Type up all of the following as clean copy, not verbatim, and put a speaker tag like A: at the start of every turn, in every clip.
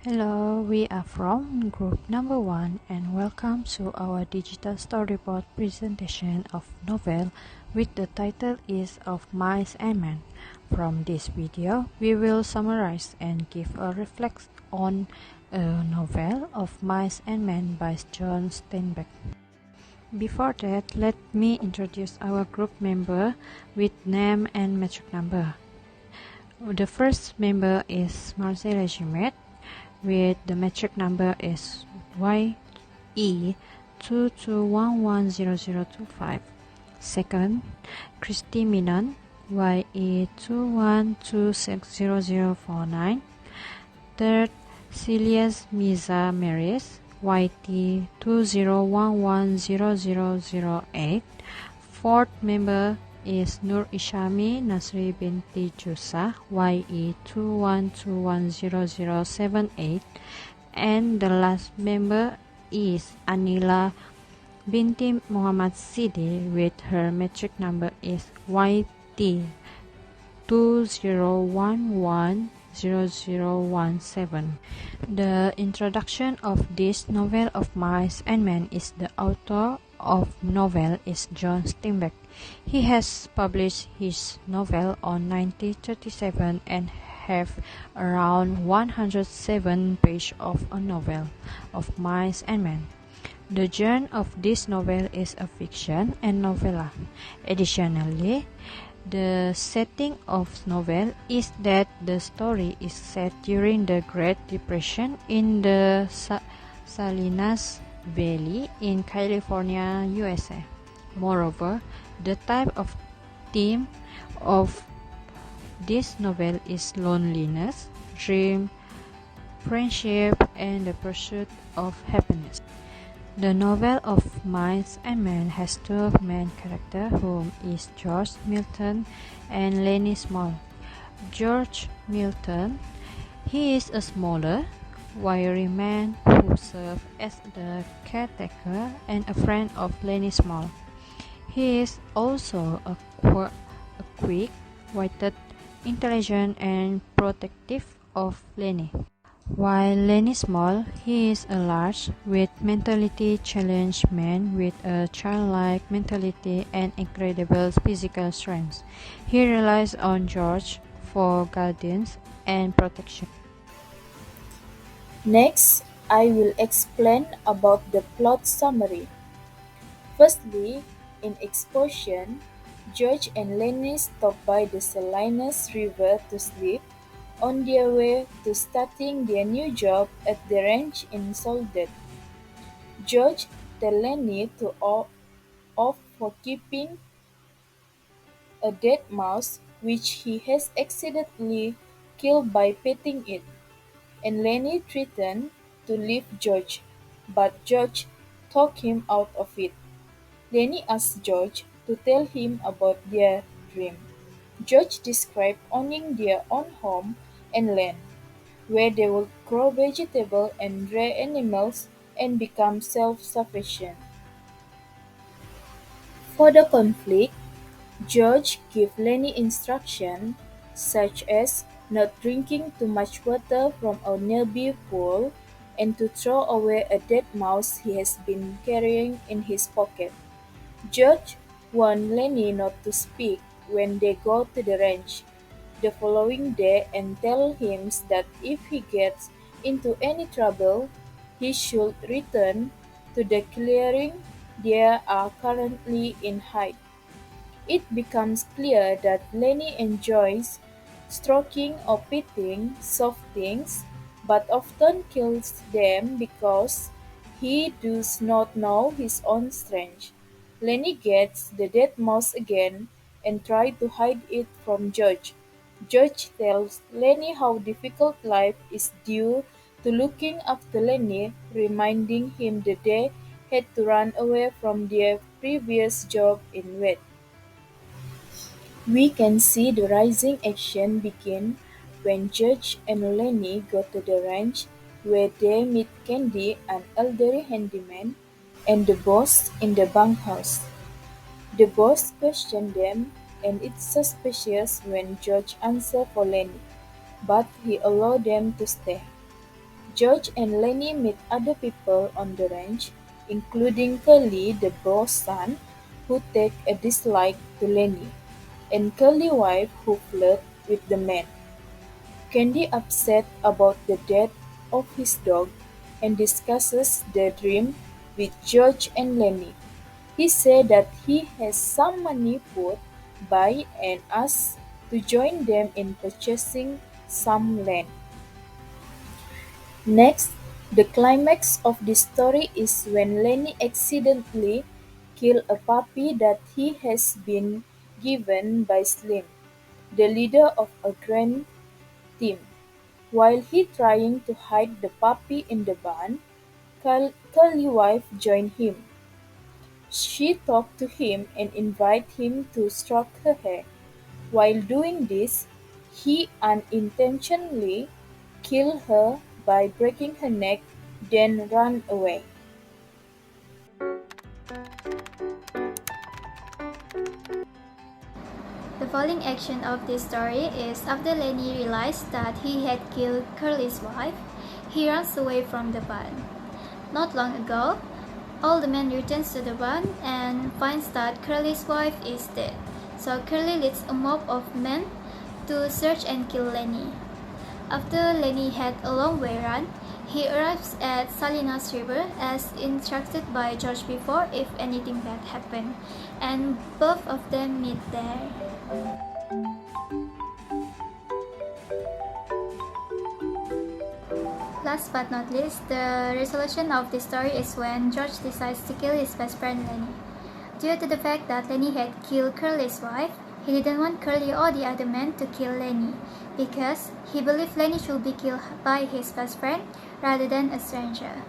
A: Hello, we are from group number 1 and welcome to our digital storyboard presentation of novel with the title is of Mice and Men. From this video, we will summarize and give a reflection on a novel of Mice and Men by John Steinbeck. Before that, let me introduce our group member with name and metric number. The first member is MARCY LEJIMIT, with the metric number is YE22110025. Second, KRISTY MINON, YE21260049. Third, SYLLEYAZMEZA MERIS, YT20110008. Fourth member is ISHAMI BINTI JUSAH, YE21210078. And the last member is ANILAH BINTI Muhammad SIDI, with her metric number is YT20110017. The introduction of this novel of Mice and Men is the author of novel is John Steinbeck. He has published his novel on 1937 and have around 107 pages of a novel of Mice and Men. The genre of this novel is a fiction and novella. Additionally, the setting of novel is that the story is set during the Great Depression in the Salinas Valley in California, USA. Moreover, the type of theme of this novel is loneliness, dream, friendship, and the pursuit of happiness. The novel of Mice and Men has two main characters, whom is George Milton and Lenny Small. George Milton, he is a smaller, wiry man who serves as the caretaker and a friend of Lenny Small. He is also a quick-witted, intelligent, and protective of Lenny. While Lenny Small, he is a large, with mentally challenged man with a childlike mentality and incredible physical strength. He relies on George for guidance and protection.
B: Next, I will explain about the plot summary. Firstly, in exposition, George and Lenny stop by the Salinas River to sleep on their way to starting their new job at the ranch in Soledad. George tells Lenny to off for keeping a dead mouse which he has accidentally killed by petting it, and Lenny threatened to leave George, but George talked him out of it. Lenny asked George to tell him about their dream. George described owning their own home and land, where they would grow vegetables and rear animals and become self-sufficient. For the conflict, George gives Lenny instructions such as not drinking too much water from a nearby pool and to throw away a dead mouse he has been carrying in his pocket. George warns Lenny not to speak when they go to the ranch the following day and tells him that if he gets into any trouble, he should return to the clearing they are currently in hide. It becomes clear that Lenny enjoys stroking or petting soft things, but often kills them because he does not know his own strength. Lenny gets the dead mouse again and tries to hide it from George. George tells Lenny how difficult life is due to looking after Lenny, reminding him that they had to run away from their previous job in wet. We can see the rising action begin when George and Lenny go to the ranch, where they meet Candy, an elderly handyman, and the boss in the bunkhouse. The boss questions them, and it's suspicious when George answers for Lenny, but he allows them to stay. George and Lenny meet other people on the ranch, including Curly, the boss son, who take a dislike to Lenny, and Curly's wife who flirts with the man. Candy upset about the death of his dog and discusses the dream with George and Lenny. He said that he has some money put by and asks to join them in purchasing some land. Next, the climax of the story is when Lenny accidentally kills a puppy that he has been given by Slim, the leader of a grand team. While he trying to hide the puppy in the barn, Curly's wife joined him. She talked to him and invited him to stroke her hair. While doing this, he unintentionally killed her by breaking her neck, then ran away.
C: The following action of this story is after Lenny realized that he had killed Curly's wife, he runs away from the barn. Not long ago, all the men returns to the barn and finds that Curly's wife is dead. So Curly leads a mob of men to search and kill Lenny. After Lenny had a long way run, he arrives at Salinas River as instructed by George before if anything bad happened, and both of them meet there. Last but not least, the resolution of this story is when George decides to kill his best friend Lenny. Due to the fact that Lenny had killed Curly's wife, he didn't want Curly or the other men to kill Lenny because he believed Lenny should be killed by his best friend rather than a stranger.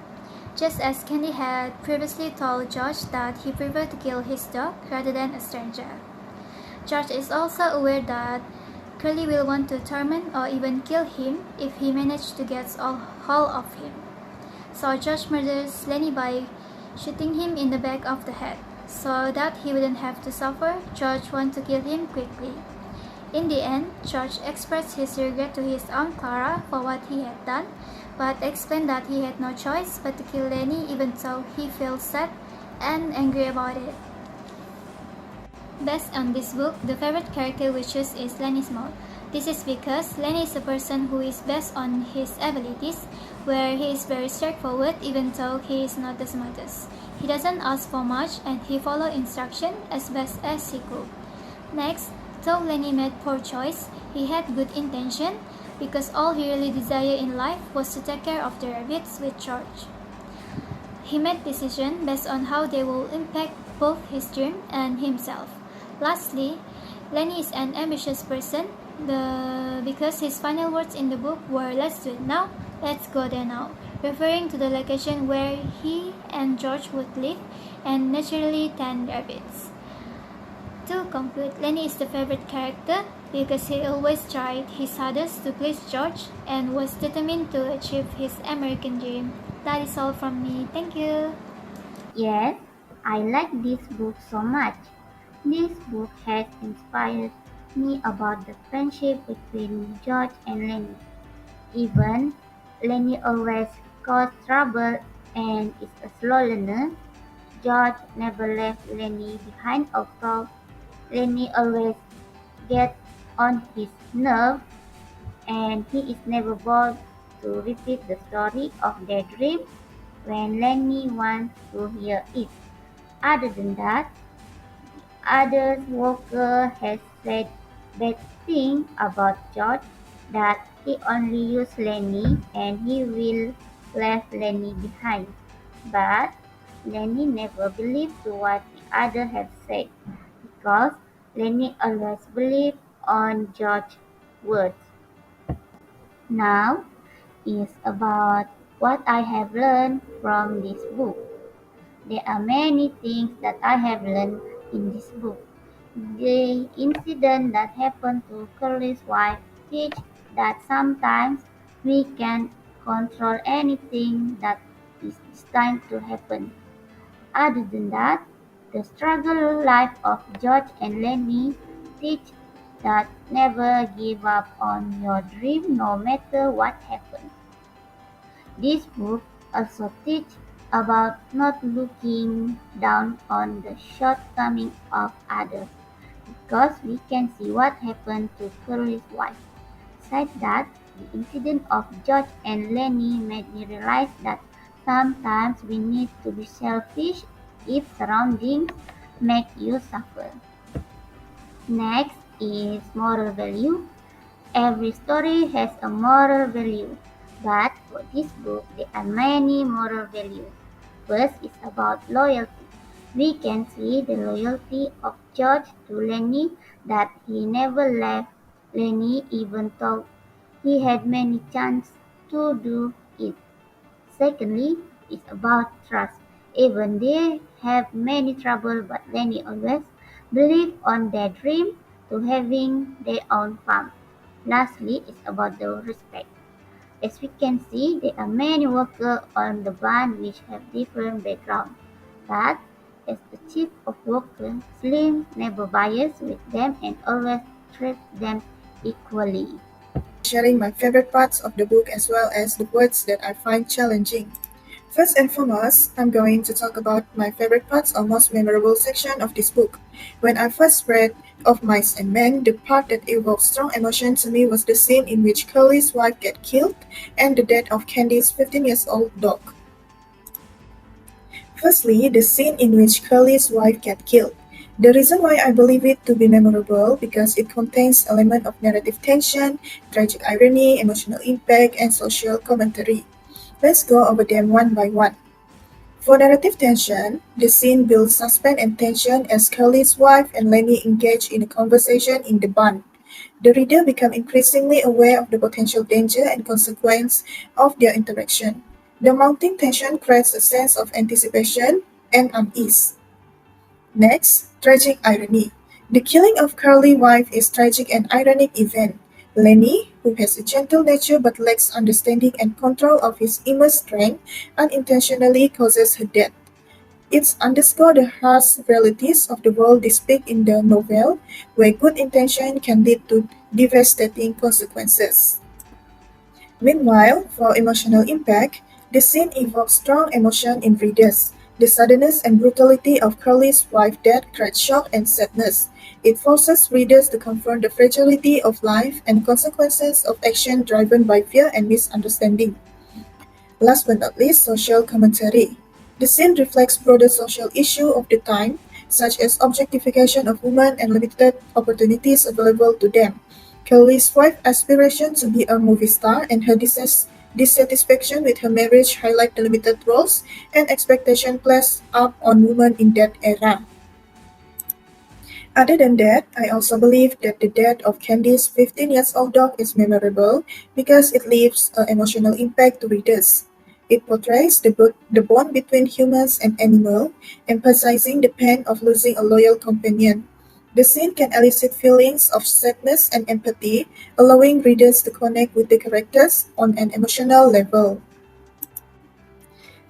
C: Just as Candy had previously told George that he preferred to kill his dog rather than a stranger. George is also aware that Curly will want to torment or even kill him if he manages to get a hold of him. So George murders Lenny by shooting him in the back of the head. So that he wouldn't have to suffer, George wants to kill him quickly. In the end, George expressed his regret to his Aunt Clara for what he had done, but explained that he had no choice but to kill Lenny even though he felt sad and angry about it. Based on this book, the favorite character we choose is Lenny's mom. This is because Lenny is a person who is based on his abilities, where he is very straightforward even though he is not the smartest. He doesn't ask for much and he follows instructions as best as he could. Next, though Lenny made poor choice, he had good intention because all he really desired in life was to take care of the rabbits with George. He made decisions based on how they will impact both his dream and himself. Lastly, Lenny is an ambitious person because his final words in the book were "Let's do it now, let's go there now," referring to the location where he and George would live and naturally tend rabbits. To conclude, Lenny is the favorite character because he always tried his hardest to please George and was determined to achieve his American dream. That is all from me. Thank you.
D: Yes, I like this book so much. This book has inspired me about the friendship between George and Lenny. Even Lenny always causes trouble and is a slow learner, George never left Lenny behind or proud. Lenny always gets on his nerves and he is never bored to repeat the story of their dream when Lenny wants to hear it. Other than that, others Walker has said bad things about George, that he only used Lenny and he will leave Lenny behind. But Lenny never believed to what the others have said because Lenny always believed on George's words. Now is about what I have learned from this book. There are many things that I have learned in this book. The incident that happened to Curly's wife teach that sometimes we can't control anything that is destined to happen. Other than that, the struggle life of George and Lenny teach that never give up on your dream no matter what happens. This book also teaches about not looking down on the shortcomings of others because we can see what happened to Curly's wife. Besides that, the incident of George and Lenny made me realize that sometimes we need to be selfish if surroundings make you suffer. Next is moral value. Every story has a moral value, but for this book there are many moral values. First is about loyalty. We can see the loyalty of George to Lenny, that he never left Lenny even though he had many chances to do it. Secondly, it's about trust. Even they have many trouble, but Lenny always believe on their dream to having their own farm. Lastly, it's about the respect. As we can see, there are many workers on the barn which have different backgrounds. But as the chief of workers, Slim never biased with them and always treats them equally.
E: Sharing my favorite parts of the book as well as the words that I find challenging. First and foremost, I'm going to talk about my favorite parts or most memorable section of this book. When I first read Of Mice and Men, the part that evoked strong emotion to me was the scene in which Curly's wife gets killed and the death of Candy's 15 years old dog. Firstly, the scene in which Curly's wife gets killed. The reason why I believe it to be memorable because it contains elements of narrative tension, tragic irony, emotional impact, and social commentary. Let's go over them one by one. For narrative tension, the scene builds suspense and tension as Curly's wife and Lenny engage in a conversation in the barn. The reader becomes increasingly aware of the potential danger and consequence of their interaction. The mounting tension creates a sense of anticipation and unease. Next, tragic irony. The killing of Curly's wife is tragic and ironic event. Lenny, who has a gentle nature but lacks understanding and control of his immense strength, unintentionally causes her death. It underscores the harsh realities of the world depicted in the novel, where good intention can lead to devastating consequences. Meanwhile, for emotional impact, the scene evokes strong emotion in readers. The suddenness and brutality of Curly's wife's death creates shock and sadness. It forces readers to confront the fragility of life and consequences of action driven by fear and misunderstanding. Last but not least, social commentary. The scene reflects broader social issues of the time, such as objectification of women and limited opportunities available to them. Kelly's wife's aspiration to be a movie star and her dissatisfaction with her marriage highlight the limited roles and expectations placed up on women in that era. Other than that, I also believe that the death of Candy's 15 years old dog is memorable because it leaves an emotional impact to readers. It portrays the bond between humans and animals, emphasizing the pain of losing a loyal companion. The scene can elicit feelings of sadness and empathy, allowing readers to connect with the characters on an emotional level.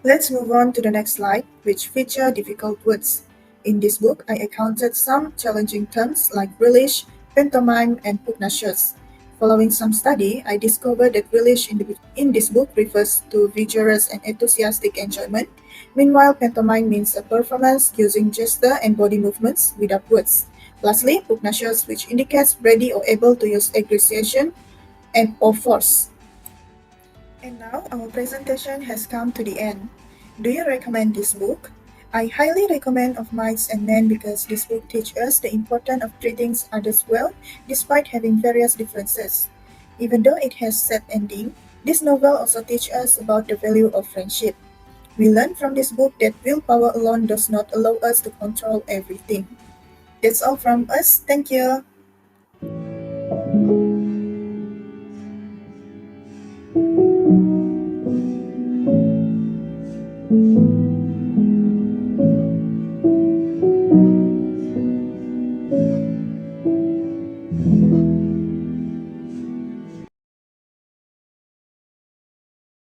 E: Let's move on to the next slide, which feature difficult words. In this book, I encountered some challenging terms like relish, pantomime, and pugnacious. Following some study, I discovered that relish in this book refers to vigorous and enthusiastic enjoyment. Meanwhile, pantomime means a performance using gesture and body movements without words. Lastly, pugnacious, which indicates ready or able to use aggression and or force. And now our presentation has come to the end. Do you recommend this book? I highly recommend Of Mice and Men because this book teaches us the importance of treating others well despite having various differences. Even though it has sad ending, this novel also teaches us about the value of friendship. We learn from this book that willpower alone does not allow us to control everything. That's all from us. Thank you.